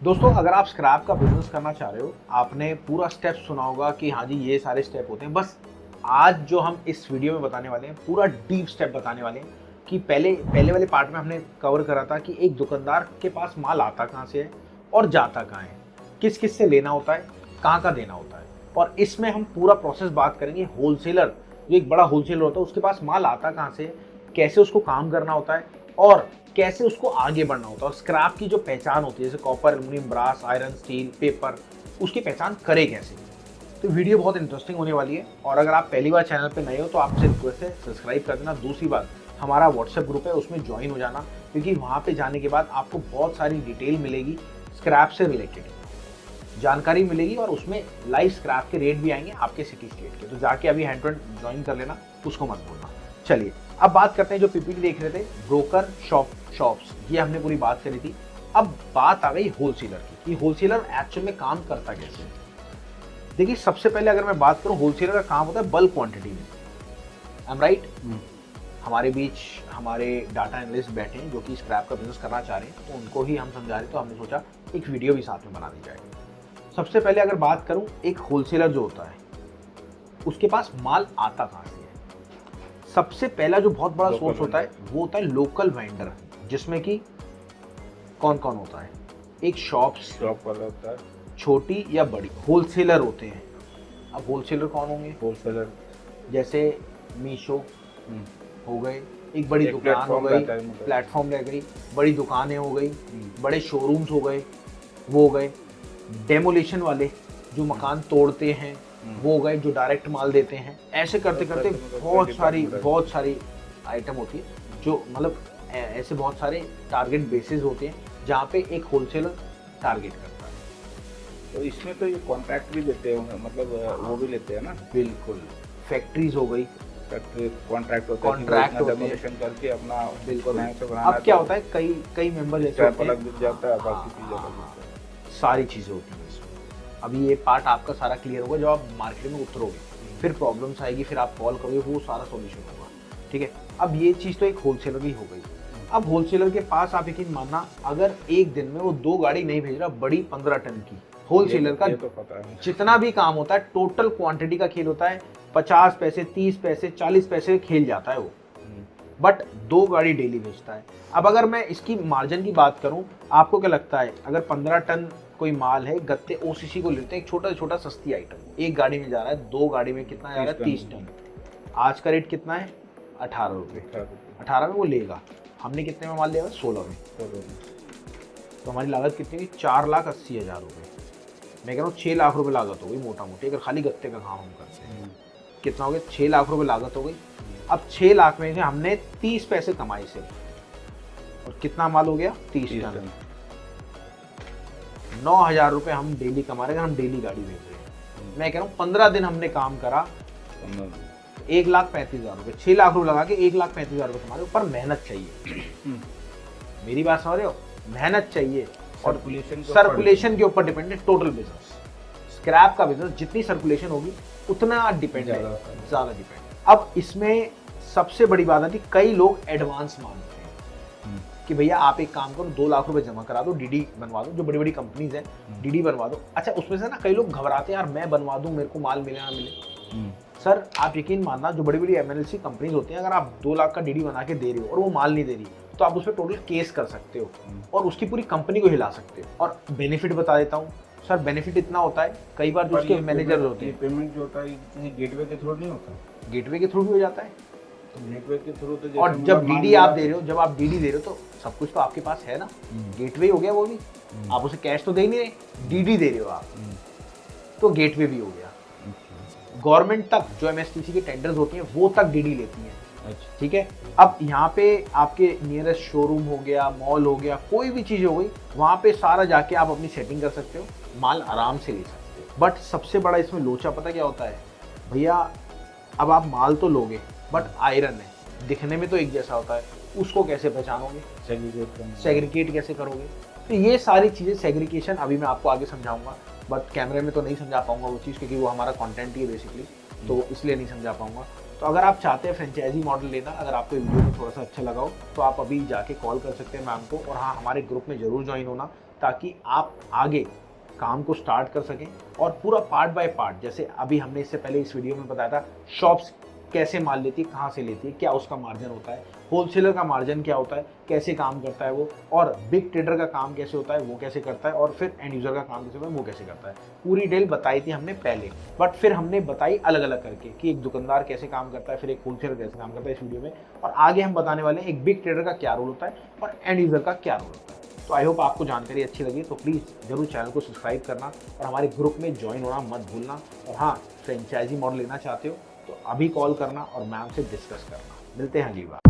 दोस्तों, अगर आप स्क्रैप का बिजनेस करना चाह रहे हो, आपने पूरा स्टेप सुना होगा कि हाँ जी ये सारे स्टेप होते हैं। बस आज जो हम इस वीडियो में बताने वाले हैं, पूरा डीप स्टेप बताने वाले हैं कि पहले पहले वाले पार्ट में हमने कवर करा था कि एक दुकानदार के पास माल आता कहाँ से है और जाता कहाँ है, किस किस से लेना होता है, कहाँ का देना होता है। और इसमें हम पूरा प्रोसेस बात करेंगे। होलसेलर, जो एक बड़ा होलसेलर होता है, उसके पास माल आता कहाँ से है, कैसे उसको काम करना होता है और कैसे उसको आगे बढ़ना होता है। और स्क्रैप की जो पहचान होती है, जैसे copper, aluminium, brass, iron, steel, paper, उसकी पहचान करे कैसे। तो वीडियो बहुत इंटरेस्टिंग होने वाली है। और अगर आप पहली बार चैनल पे नए हो तो आपसे रिक्वेस्ट है सब्सक्राइब कर देना। दूसरी बात, हमारा व्हाट्सएप ग्रुप है, उसमें ज्वाइन हो जाना, क्योंकि वहाँ पे जाने के बाद आपको बहुत सारी डिटेल मिलेगी, स्क्रैप से रिलेटेड जानकारी मिलेगी और उसमें लाइव स्क्रैप के रेट भी आएंगे आपके सिटी स्टेट के। तो जाके अभी हैंड टू हैंड ज्वाइन कर लेना, उसको मत भूलना। चलिए अब बात करते हैं, जो पीपीटी देख रहे थे, ब्रोकर शॉप्स, ये हमने पूरी बात करी थी। अब बात आ गई होलसेलर की कि होलसेलर एक्चुअल में काम करता कैसे है। देखिए, सबसे पहले अगर मैं बात करूं, होलसेलर का काम होता है बल्क क्वांटिटी में। I am right? हमारे बीच हमारे डाटा एनालिस्ट बैठे हैं जो कि स्क्रैप का बिजनेस करना चाह रहे हैं, तो उनको ही हम समझा रहे हैं, तो हमने सोचा एक वीडियो भी साथ में बना दी जाए। सबसे पहले अगर बात करूं, एक होलसेलर जो होता है उसके पास माल आता कहाँ से है। सबसे पहला जो बहुत बड़ा सोर्स होता है वो होता है लोकल वेंडर, जिसमें कि कौन कौन होता है, एक शॉप वाला होता है, छोटी या बड़ी, होलसेलर होते हैं। अब होलसेलर कौन होंगे? होलसेलर जैसे मीशो हो गए, एक बड़ी दुकान हो गई, प्लेटफॉर्म रह गई, बड़ी दुकानें हो गई, बड़े शोरूम्स हो गए, वो हो गए। डेमोलिशन वाले जो मकान तोड़ते हैं वो हो गए, जो डायरेक्ट माल देते हैं। ऐसे करते करते बहुत सारी आइटम होती है, जो मतलब ऐसे बहुत सारे टारगेट बेसिस होते हैं जहाँ पे एक होलसेलर टारगेट करता है। तो इसमें तो ये कॉन्ट्रैक्ट भी देते हैं, मतलब वो भी लेते हैं ना। बिल्कुल। फैक्ट्रीज हो गई, कॉन्ट्रैक्ट होते हैं करके अपना। बिल्कुल। अब क्या होता है, कई मेंबर जैसे होते हैं, दिख जाता है, बाकी चीज़ अलग दिखता है। सारी चीज़ें होती हैं इसमें। अभी ये पार्ट आपका सारा क्लियर होगा जब आप मार्केट में उतरोगे, फिर प्रॉब्लम्स आएगी, फिर आप कॉल करोगे, वो सारा सॉल्यूशन होगा। ठीक है, अब ये चीज़ तो एक होलसेलर की हो गई। अब होलसेलर के पास आप यकीन मानना, अगर एक दिन में वो 2 गाड़ी नहीं भेज रहा बड़ी 15 टन की, होलसेलर का तो पता है, जितना भी काम होता है टोटल क्वांटिटी का खेल होता है। 50 पैसे, 30 पैसे, 40 पैसे खेल जाता है वो, बट 2 गाड़ी डेली भेजता है। अब अगर मैं इसकी मार्जिन की बात करूं, आपको क्या लगता है, अगर 15 टन कोई माल है, गत्ते ओसीसी को लेते हैं, एक छोटा छोटा सस्ती आइटम, एक गाड़ी में जा रहा है, 2 गाड़ी में कितना जा रहा है, 30 टन। आज का रेट कितना है, 18 रुपये। 18 में वो लेगा, हमने कितने में माल लिया, 16 में। तो हमारी लागत कितनी हुई, 4,80,000 रुपये। मैं कह रहा हूँ 6 लाख रुपये लागत हो गई मोटा मोटी, अगर खाली गत्ते का काम हम करते हैं। कितना हो गया, 6 लाख रुपये लागत हो गई। अब 6 लाख में से हमने 30 पैसे कमाए सिर्फ, और कितना माल हो गया, 30 टन। 9,000 रुपये हम डेली कमा रहे हैं, हम डेली गाड़ी भेज रहे हैं। मैं कह रहा हूँ 15 दिन हमने काम करा, 1,35,000 रुपये, 6 लाख रुपये लगा के 1,35,000 रुपये कमा रहे हो। पर मेहनत चाहिए, मेरी बात समझ रहे हो, मेहनत चाहिए। और सर्कुलेशन के ऊपर डिपेंड है टोटल बिजनेस। स्क्रैप का बिजनेस जितनी सर्कुलेशन होगी उतना डिपेंड है, ज़्यादा डिपेंड। अब इसमें सबसे बड़ी बात आती है, कई लोग एडवांस मांगते हैं कि भैया आप एक काम करो, 2 लाख रुपए जमा करा दो, डीडी बनवा दो, जो बड़ी बड़ी कंपनीज हैं डीडी बनवा दो। अच्छा, उसमें से ना कई लोग घबराते हैं, यार मैं बनवा दूं, मेरे को माल मिले ना मिले। सर आप यकीन मानना, जो बड़ी बड़ी एमएनसी कंपनीज होती हैं, अगर आप 2 लाख का डीडी बना के दे रहे हो और वो माल नहीं दे रही, तो आप उस पर टोटल केस कर सकते हो और उसकी पूरी कंपनी को हिला सकते हो। और बेनिफिट बता देता हूँ सर, बेनिफिट इतना होता है, कई बार जो उसके मैनेजर होते हैं, पेमेंट जो होता है गेटवे के थ्रू नहीं होता, गेटवे के थ्रू भी हो जाता है। नेटवे के थ्रू तो, और जब डीडी आप दे रहे हो, जब आप डीडी दे रहे हो तो सब कुछ तो आपके पास है ना, गेटवे हो गया वो भी। आप उसे कैश तो दे ही नहीं रहे, डीडी दे रहे हो आप, तो गेटवे भी हो गया। गवर्नमेंट तक जो एमएसटीसी के टेंडर्स होती हैं वो तक डीडी लेती हैं। ठीक है, अब यहाँ पे आपके नियरेस्ट शोरूम हो गया, मॉल हो गया, कोई भी चीज़ हो गई, वहाँ पे सारा जाके आप अपनी सेटिंग कर सकते हो, माल आराम से ले सकते हो। बट सबसे बड़ा इसमें लोचा पता क्या होता है भैया, अब आप माल तो लोगे बट आयरन है, दिखने में तो एक जैसा होता है, उसको कैसे पहचानोगे, सेग्रीगेट कैसे करोगे। तो ये सारी चीज़ें, सेग्रीगेशन अभी मैं आपको आगे समझाऊंगा, बट कैमरे में तो नहीं समझा पाऊंगा वो चीज़, क्योंकि वो हमारा कंटेंट ही है बेसिकली, तो इसलिए नहीं समझा पाऊंगा। तो अगर आप चाहते हैं फ्रेंचाइजी मॉडल लेना, अगर आपको वीडियो में थोड़ा सा अच्छा लगा हो, तो आप अभी जाके कॉल कर सकते हैं मैम को। और हाँ, हमारे ग्रुप में ज़रूर ज्वाइन होना, ताकि आप आगे काम को स्टार्ट कर सकें और पूरा पार्ट बाय पार्ट, जैसे अभी हमने इससे पहले इस वीडियो में बताया था शॉप्स कैसे माल लेती है, कहाँ से लेती है, क्या उसका मार्जिन होता है, होलसेलर का मार्जिन क्या होता है, कैसे काम करता है वो, और बिग ट्रेडर का काम कैसे होता है वो कैसे करता है, और फिर एंड यूजर का काम कैसे होता है वो कैसे करता है। पूरी डिटेल बताई थी हमने पहले, बट फिर हमने बताई अलग अलग करके कि एक दुकानदार कैसे काम करता है, फिर एक होलसेलर कैसे काम करता है इस वीडियो में, और आगे हम बताने वाले हैं एक बिग ट्रेडर का क्या रोल होता है और एंड यूजर का क्या रोल होता है। तो आई होप आपको जानकारी अच्छी लगी, तो प्लीज़ जरूर चैनल को सब्सक्राइब करना और हमारे ग्रुप में ज्वाइन होना मत भूलना। और हाँ, फ्रेंचाइजी मॉडल लेना चाहते हो तो अभी कॉल करना और मैम से डिस्कस करना। मिलते हैं अगली बार।